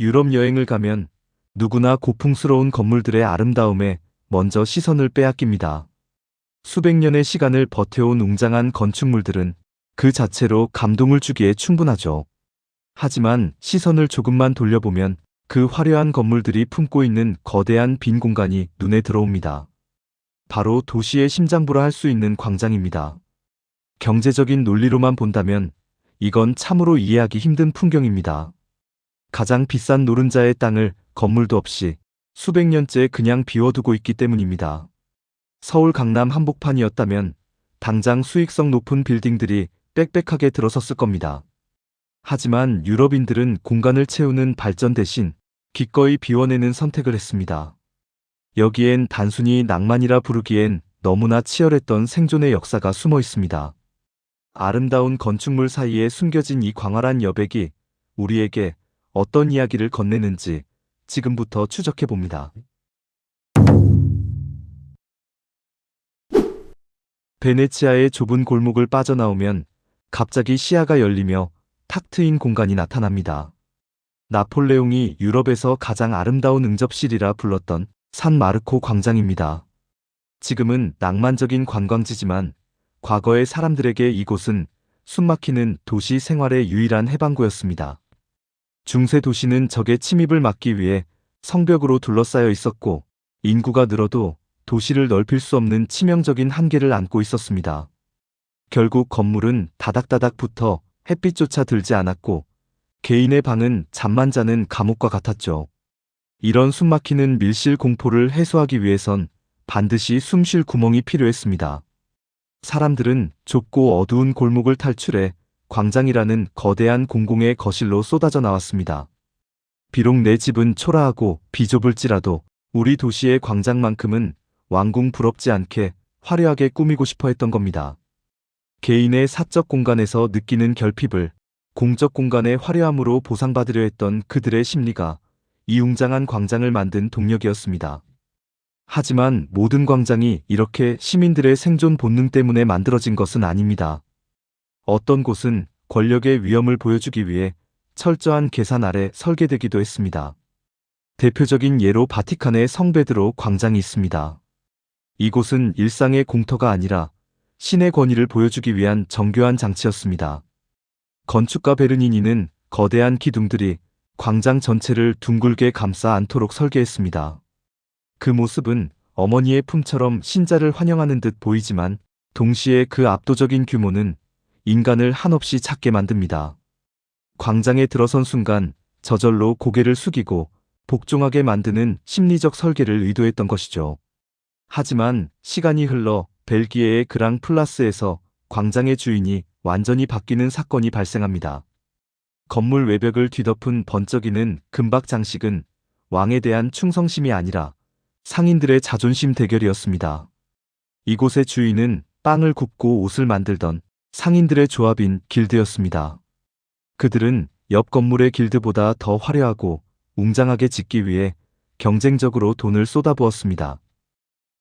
유럽 여행을 가면 누구나 고풍스러운 건물들의 아름다움에 먼저 시선을 빼앗깁니다. 수백 년의 시간을 버텨온 웅장한 건축물들은 그 자체로 감동을 주기에 충분하죠. 하지만 시선을 조금만 돌려보면 그 화려한 건물들이 품고 있는 거대한 빈 공간이 눈에 들어옵니다. 바로 도시의 심장부라 할 수 있는 광장입니다. 경제적인 논리로만 본다면 이건 참으로 이해하기 힘든 풍경입니다. 가장 비싼 노른자의 땅을 건물도 없이 수백 년째 그냥 비워두고 있기 때문입니다. 서울 강남 한복판이었다면 당장 수익성 높은 빌딩들이 빽빽하게 들어섰을 겁니다. 하지만 유럽인들은 공간을 채우는 발전 대신 기꺼이 비워내는 선택을 했습니다. 여기엔 단순히 낭만이라 부르기엔 너무나 치열했던 생존의 역사가 숨어 있습니다. 아름다운 건축물 사이에 숨겨진 이 광활한 여백이 우리에게 어떤 이야기를 건네는지 지금부터 추적해 봅니다. 베네치아의 좁은 골목을 빠져나오면 갑자기 시야가 열리며 탁 트인 공간이 나타납니다. 나폴레옹이 유럽에서 가장 아름다운 응접실이라 불렀던 산 마르코 광장입니다. 지금은 낭만적인 관광지지만 과거의 사람들에게 이곳은 숨막히는 도시 생활의 유일한 해방구였습니다. 중세 도시는 적의 침입을 막기 위해 성벽으로 둘러싸여 있었고 인구가 늘어도 도시를 넓힐 수 없는 치명적인 한계를 안고 있었습니다. 결국 건물은 다닥다닥 붙어 햇빛조차 들지 않았고 개인의 방은 잠만 자는 감옥과 같았죠. 이런 숨막히는 밀실 공포를 해소하기 위해선 반드시 숨쉴 구멍이 필요했습니다. 사람들은 좁고 어두운 골목을 탈출해 광장이라는 거대한 공공의 거실로 쏟아져 나왔습니다. 비록 내 집은 초라하고 비좁을지라도 우리 도시의 광장만큼은 왕궁 부럽지 않게 화려하게 꾸미고 싶어 했던 겁니다. 개인의 사적 공간에서 느끼는 결핍을 공적 공간의 화려함으로 보상받으려 했던 그들의 심리가 이 웅장한 광장을 만든 동력이었습니다. 하지만 모든 광장이 이렇게 시민들의 생존 본능 때문에 만들어진 것은 아닙니다. 어떤 곳은 권력의 위엄을 보여주기 위해 철저한 계산 아래 설계되기도 했습니다. 대표적인 예로 바티칸의 성 베드로 광장이 있습니다. 이곳은 일상의 공터가 아니라 신의 권위를 보여주기 위한 정교한 장치였습니다. 건축가 베르니니는 거대한 기둥들이 광장 전체를 둥글게 감싸 안도록 설계했습니다. 그 모습은 어머니의 품처럼 신자를 환영하는 듯 보이지만 동시에 그 압도적인 규모는 인간을 한없이 작게 만듭니다. 광장에 들어선 순간 저절로 고개를 숙이고 복종하게 만드는 심리적 설계를 의도했던 것이죠. 하지만 시간이 흘러 벨기에의 그랑 플라스에서 광장의 주인이 완전히 바뀌는 사건이 발생합니다. 건물 외벽을 뒤덮은 번쩍이는 금박 장식은 왕에 대한 충성심이 아니라 상인들의 자존심 대결이었습니다. 이곳의 주인은 빵을 굽고 옷을 만들던 상인들의 조합인 길드였습니다. 그들은 옆 건물의 길드보다 더 화려하고 웅장하게 짓기 위해 경쟁적으로 돈을 쏟아부었습니다.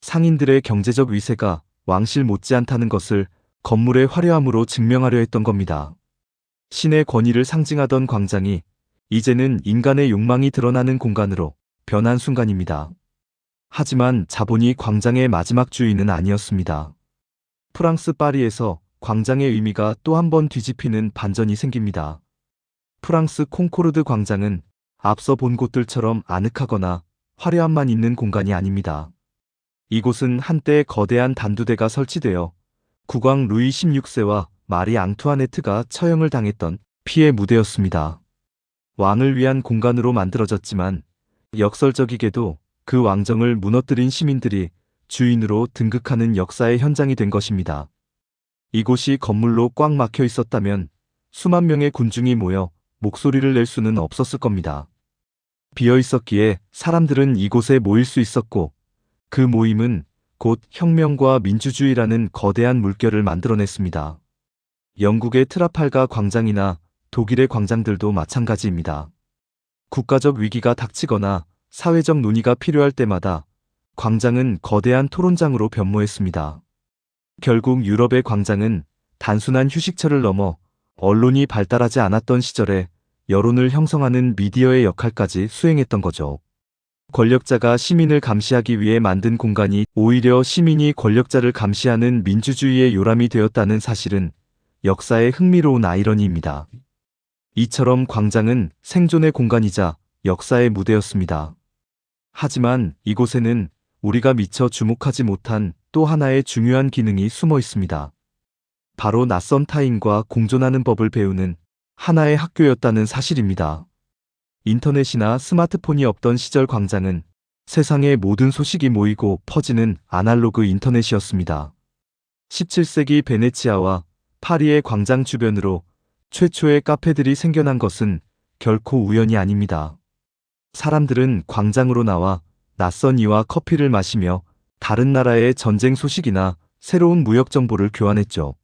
상인들의 경제적 위세가 왕실 못지않다는 것을 건물의 화려함으로 증명하려 했던 겁니다. 신의 권위를 상징하던 광장이 이제는 인간의 욕망이 드러나는 공간으로 변한 순간입니다. 하지만 자본이 광장의 마지막 주인은 아니었습니다. 프랑스 파리에서 광장의 의미가 또 한 번 뒤집히는 반전이 생깁니다. 프랑스 콩코르드 광장은 앞서 본 곳들처럼 아늑하거나 화려함만 있는 공간이 아닙니다. 이곳은 한때 거대한 단두대가 설치되어 국왕 루이 16세와 마리 앙투아네트가 처형을 당했던 피의 무대였습니다. 왕을 위한 공간으로 만들어졌지만 역설적이게도 그 왕정을 무너뜨린 시민들이 주인으로 등극하는 역사의 현장이 된 것입니다. 이곳이 건물로 꽉 막혀 있었다면 수만 명의 군중이 모여 목소리를 낼 수는 없었을 겁니다. 비어 있었기에 사람들은 이곳에 모일 수 있었고 그 모임은 곧 혁명과 민주주의라는 거대한 물결을 만들어냈습니다. 영국의 트라팔가 광장이나 독일의 광장들도 마찬가지입니다. 국가적 위기가 닥치거나 사회적 논의가 필요할 때마다 광장은 거대한 토론장으로 변모했습니다. 결국 유럽의 광장은 단순한 휴식처를 넘어 언론이 발달하지 않았던 시절에 여론을 형성하는 미디어의 역할까지 수행했던 거죠. 권력자가 시민을 감시하기 위해 만든 공간이 오히려 시민이 권력자를 감시하는 민주주의의 요람이 되었다는 사실은 역사의 흥미로운 아이러니입니다. 이처럼 광장은 생존의 공간이자 역사의 무대였습니다. 하지만 이곳에는 우리가 미처 주목하지 못한 또 하나의 중요한 기능이 숨어 있습니다. 바로 낯선 타인과 공존하는 법을 배우는 하나의 학교였다는 사실입니다. 인터넷이나 스마트폰이 없던 시절 광장은 세상의 모든 소식이 모이고 퍼지는 아날로그 인터넷이었습니다. 17세기 베네치아와 파리의 광장 주변으로 최초의 카페들이 생겨난 것은 결코 우연이 아닙니다. 사람들은 광장으로 나와 낯선 이와 커피를 마시며 다른 나라의 전쟁 소식이나 새로운 무역 정보를 교환했죠.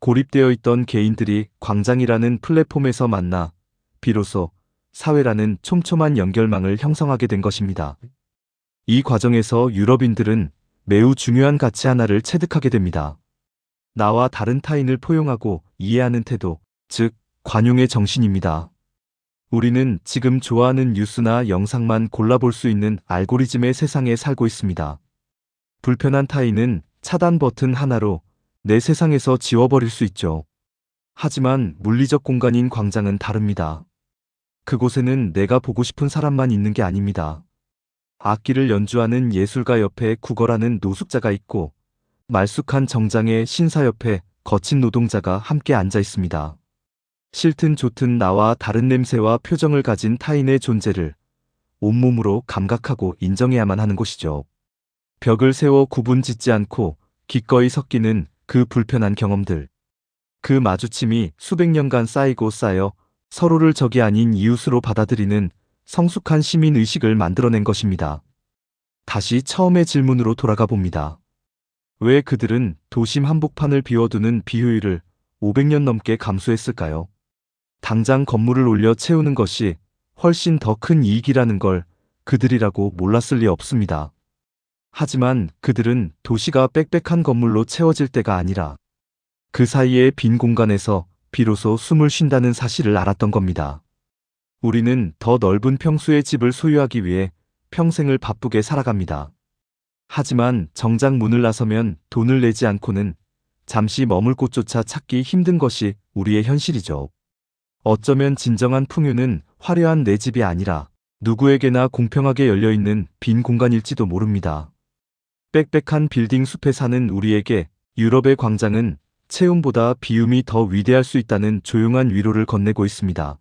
고립되어 있던 개인들이 광장이라는 플랫폼에서 만나 비로소 사회라는 촘촘한 연결망을 형성하게 된 것입니다. 이 과정에서 유럽인들은 매우 중요한 가치 하나를 체득하게 됩니다. 나와 다른 타인을 포용하고 이해하는 태도, 즉 관용의 정신입니다. 우리는 지금 좋아하는 뉴스나 영상만 골라볼 수 있는 알고리즘의 세상에 살고 있습니다. 불편한 타인은 차단 버튼 하나로 내 세상에서 지워버릴 수 있죠. 하지만 물리적 공간인 광장은 다릅니다. 그곳에는 내가 보고 싶은 사람만 있는 게 아닙니다. 악기를 연주하는 예술가 옆에 구걸하는 노숙자가 있고 말쑥한 정장의 신사 옆에 거친 노동자가 함께 앉아 있습니다. 싫든 좋든 나와 다른 냄새와 표정을 가진 타인의 존재를 온몸으로 감각하고 인정해야만 하는 곳이죠. 벽을 세워 구분 짓지 않고 기꺼이 섞이는 그 불편한 경험들. 그 마주침이 수백 년간 쌓이고 쌓여 서로를 적이 아닌 이웃으로 받아들이는 성숙한 시민의식을 만들어낸 것입니다. 다시 처음의 질문으로 돌아가 봅니다. 왜 그들은 도심 한복판을 비워두는 비효율을 500년 넘게 감수했을까요? 당장 건물을 올려 채우는 것이 훨씬 더 큰 이익이라는 걸 그들이라고 몰랐을 리 없습니다. 하지만 그들은 도시가 빽빽한 건물로 채워질 때가 아니라 그 사이의 빈 공간에서 비로소 숨을 쉰다는 사실을 알았던 겁니다. 우리는 더 넓은 평수의 집을 소유하기 위해 평생을 바쁘게 살아갑니다. 하지만 정작 문을 나서면 돈을 내지 않고는 잠시 머물 곳조차 찾기 힘든 것이 우리의 현실이죠. 어쩌면 진정한 풍요는 화려한 내 집이 아니라 누구에게나 공평하게 열려있는 빈 공간일지도 모릅니다. 빽빽한 빌딩 숲에 사는 우리에게 유럽의 광장은 채움보다 비움이 더 위대할 수 있다는 조용한 위로를 건네고 있습니다.